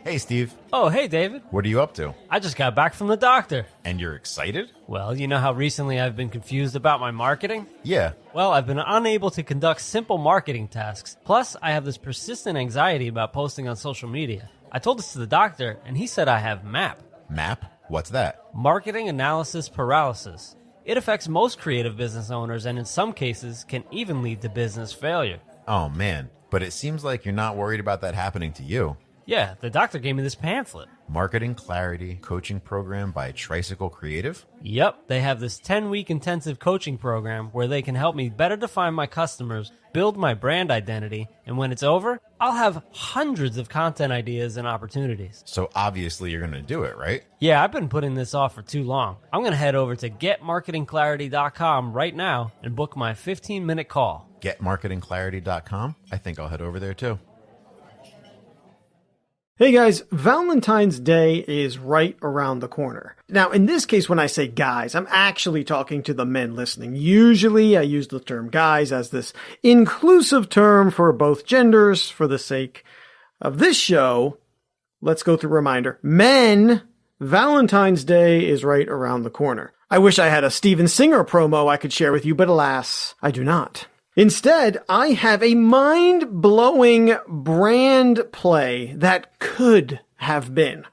Hey, Steve. Oh, hey, David. What are you up to? I just got back from the doctor. And you're excited? Well, you know how recently I've been confused about my marketing? Yeah. Well, I've been unable to conduct simple marketing tasks. Plus, I have this persistent anxiety about posting on social media. I told this to the doctor, and he said I have MAP. MAP? What's that? Marketing Analysis Paralysis. It affects most creative business owners and in some cases can even lead to business failure. Oh, man. But it seems like you're not worried about that happening to you. Yeah, the doctor gave me this pamphlet. Marketing Clarity Coaching Program by Tricycle Creative? Yep, they have this 10-week intensive coaching program where they can help me better define my customers, build my brand identity, and when it's over, I'll have hundreds of content ideas and opportunities. So obviously you're going to do it, right? Yeah, I've been putting this off for too long. I'm going to head over to getmarketingclarity.com right now and book my 15-minute call. Getmarketingclarity.com? I think I'll head over there too. Hey guys, Valentine's Day is right around the corner. Now, in this case, when I say guys, I'm actually talking to the men listening. Usually, I use the term guys as this inclusive term for both genders. For the sake of this show, let's go through a reminder. Men, Valentine's Day is right around the corner. I wish I had a Steven Singer promo I could share with you, but alas, I do not. Instead, I have a mind-blowing brand play that could have been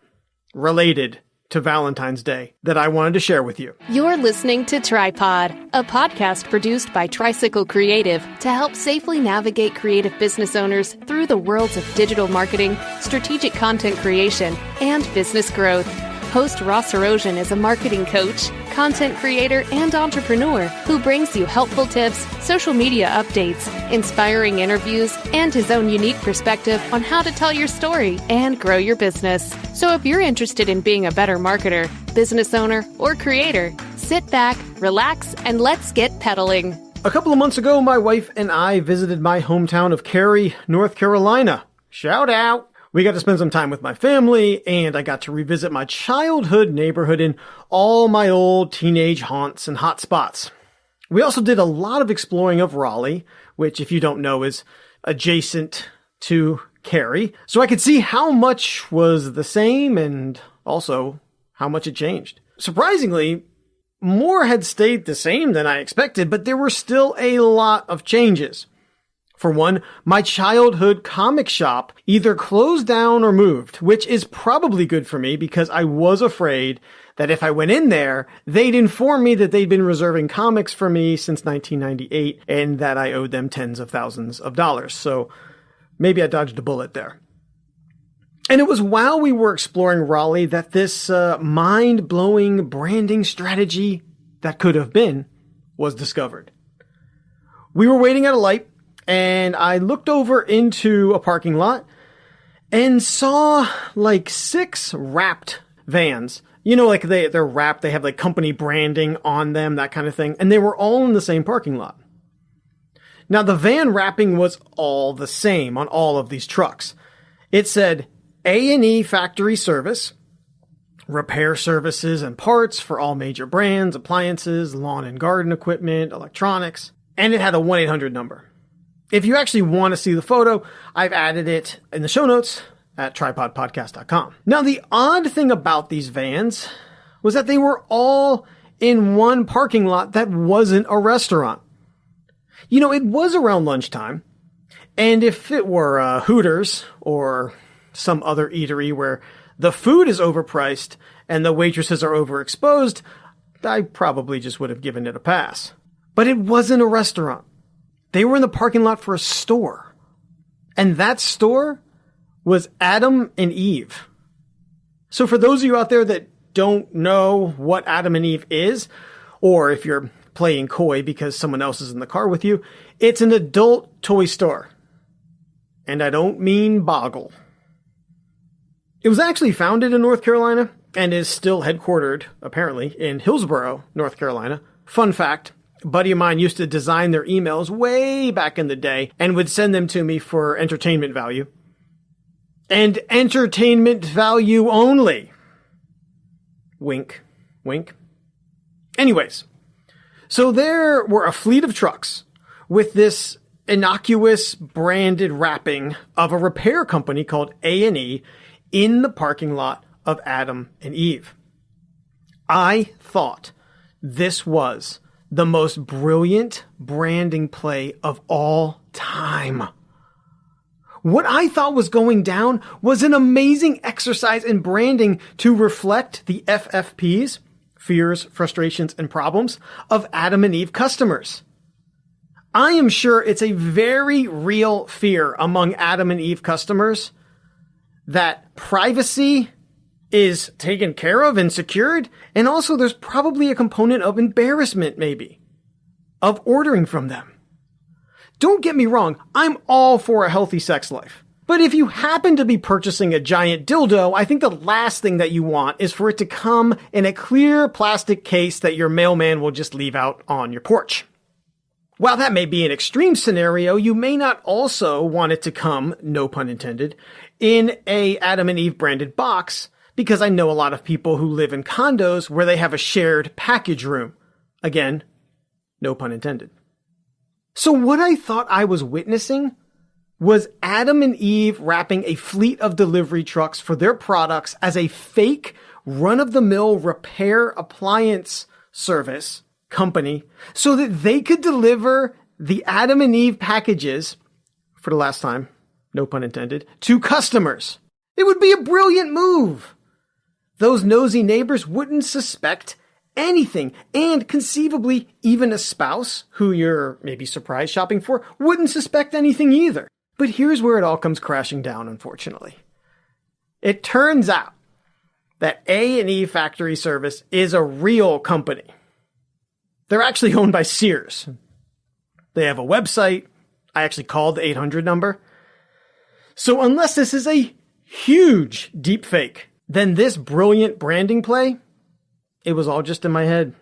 related to Valentine's Day that I wanted to share with you. You're listening to Tripod, a podcast produced by Tricycle Creative to help safely navigate creative business owners through the worlds of digital marketing, strategic content creation, and business growth. Host Ross Erosion is a marketing coach, content creator, and entrepreneur who brings you helpful tips, social media updates, inspiring interviews, and his own unique perspective on how to tell your story and grow your business. So if you're interested in being a better marketer, business owner, or creator, sit back, relax, and let's get pedaling. A couple of months ago, my wife and I visited my hometown of Cary, North Carolina. Shout out! We got to spend some time with my family, and I got to revisit my childhood neighborhood in all my old teenage haunts and hot spots. We also did a lot of exploring of Raleigh, which, if you don't know, is adjacent to Cary, so I could see how much was the same and also how much it changed. Surprisingly, more had stayed the same than I expected, but there were still a lot of changes. For one, my childhood comic shop either closed down or moved, which is probably good for me because I was afraid that if I went in there, they'd inform me that they'd been reserving comics for me since 1998 and that I owed them tens of thousands of dollars. So maybe I dodged a bullet there. And it was while we were exploring Raleigh that this mind-blowing branding strategy that could have been was discovered. We were waiting at a light, and I looked over into a parking lot and saw like 6 wrapped vans. You know, like they're wrapped, they have like company branding on them, that kind of thing. And they were all in the same parking lot. Now the van wrapping was all the same on all of these trucks. It said A&E Factory Service, repair services and parts for all major brands, appliances, lawn and garden equipment, electronics. And it had a 1-800 number. If you actually want to see the photo, I've added it in the show notes at tripodpodcast.com. Now, the odd thing about these vans was that they were all in one parking lot that wasn't a restaurant. You know, it was around lunchtime, and if it were Hooters or some other eatery where the food is overpriced and the waitresses are overexposed, I probably just would have given it a pass. But it wasn't a restaurant. They were in the parking lot for a store. And that store was Adam and Eve. So for those of you out there that don't know what Adam and Eve is, or if you're playing coy because someone else is in the car with you, it's an adult toy store. And I don't mean Boggle. It was actually founded in North Carolina and is still headquartered, apparently, in Hillsborough, North Carolina. Fun fact. A buddy of mine used to design their emails way back in the day and would send them to me for entertainment value. And entertainment value only. Wink, wink. Anyways, so there were a fleet of trucks with this innocuous branded wrapping of a repair company called A&E in the parking lot of Adam and Eve. I thought this was the most brilliant branding play of all time. What I thought was going down was an amazing exercise in branding to reflect the FFPs, fears, frustrations, and problems, of Adam and Eve customers. I am sure it's a very real fear among Adam and Eve customers that privacy is taken care of and secured, and also there's probably a component of embarrassment, maybe, of ordering from them. Don't get me wrong, I'm all for a healthy sex life. But if you happen to be purchasing a giant dildo, I think the last thing that you want is for it to come in a clear plastic case that your mailman will just leave out on your porch. While that may be an extreme scenario, you may not also want it to come, no pun intended, in a Adam and Eve branded box, because I know a lot of people who live in condos where they have a shared package room. Again, no pun intended. So what I thought I was witnessing was Adam and Eve wrapping a fleet of delivery trucks for their products as a fake run-of-the-mill repair appliance service company so that they could deliver the Adam and Eve packages, for the last time, no pun intended, to customers. It would be a brilliant move. Those nosy neighbors wouldn't suspect anything, and conceivably even a spouse who you're maybe surprise shopping for wouldn't suspect anything either. But here's where it all comes crashing down, unfortunately. It turns out that A&E Factory Service is a real company. They're actually owned by Sears. They have a website. I actually called the 800 number. So unless this is a huge deep fake, then this brilliant branding play, it was all just in my head.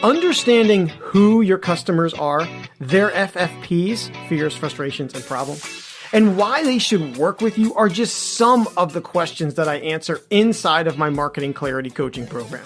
Understanding who your customers are, their FFPs, fears, frustrations, and problems, and why they should work with you are just some of the questions that I answer inside of my Marketing Clarity coaching program.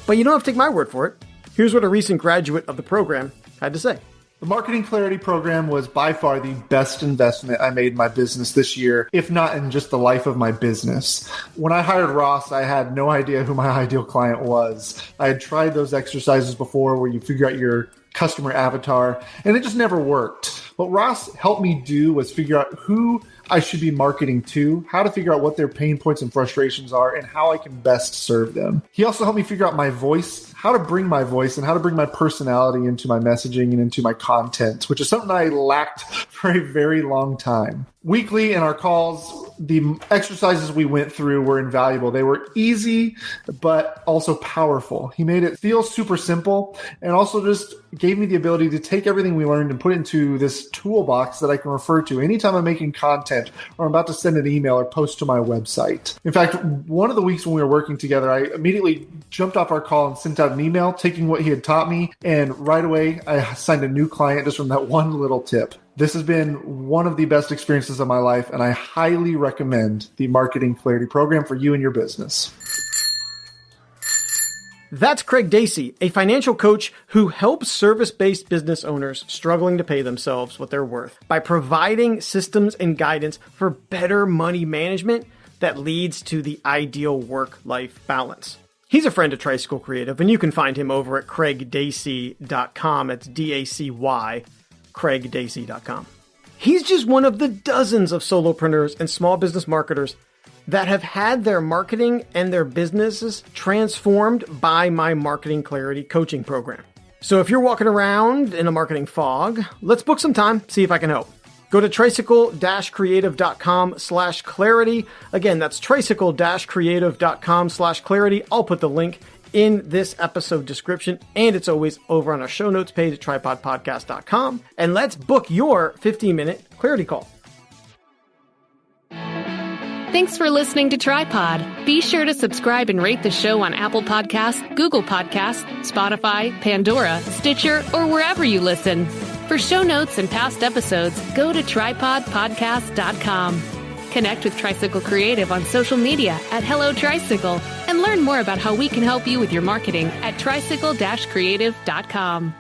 But you don't have to take my word for it. Here's what a recent graduate of the program had to say. The Marketing Clarity program was by far the best investment I made in my business this year, if not in just the life of my business. When I hired Ross, I had no idea who my ideal client was. I had tried those exercises before where you figure out your customer avatar, and it just never worked. What Ross helped me do was figure out who I should be marketing to, how to figure out what their pain points and frustrations are, and how I can best serve them. He also helped me figure out my voice, how to bring my voice, and how to bring my personality into my messaging and into my content, which is something I lacked for a very long time. Weekly in our calls, the exercises we went through were invaluable. They were easy, but also powerful. He made it feel super simple and also just gave me the ability to take everything we learned and put it into this toolbox that I can refer to anytime I'm making content or I'm about to send an email or post to my website. In fact, one of the weeks when we were working together, I immediately jumped off our call and sent out an email taking what he had taught me, and right away I signed a new client just from that one little tip. This has been one of the best experiences of my life, and I highly recommend the Marketing Clarity program for you and your business. That's Craig Dacey, a financial coach who helps service-based business owners struggling to pay themselves what they're worth by providing systems and guidance for better money management that leads to the ideal work-life balance. He's a friend of Tricycle Creative, and you can find him over at craigdacey.com. That's D-A-C-Y. craigdacey.com. He's just one of the dozens of solopreneurs and small business marketers that have had their marketing and their businesses transformed by my Marketing Clarity coaching program. So if you're walking around in a marketing fog, let's book some time, see if I can help. Go to tricycle-creative.com/clarity. Again, that's tricycle-creative.com/clarity. I'll put the link in this episode description, and it's always over on our show notes page at tripodpodcast.com. And let's book your 15-minute clarity call. Thanks for listening to Tripod. Be sure to subscribe and rate the show on Apple Podcasts, Google Podcasts, Spotify, Pandora, Stitcher, or wherever you listen. For show notes and past episodes, go to tripodpodcast.com. Connect with Tricycle Creative on social media at Hello Tricycle and learn more about how we can help you with your marketing at tricycle-creative.com.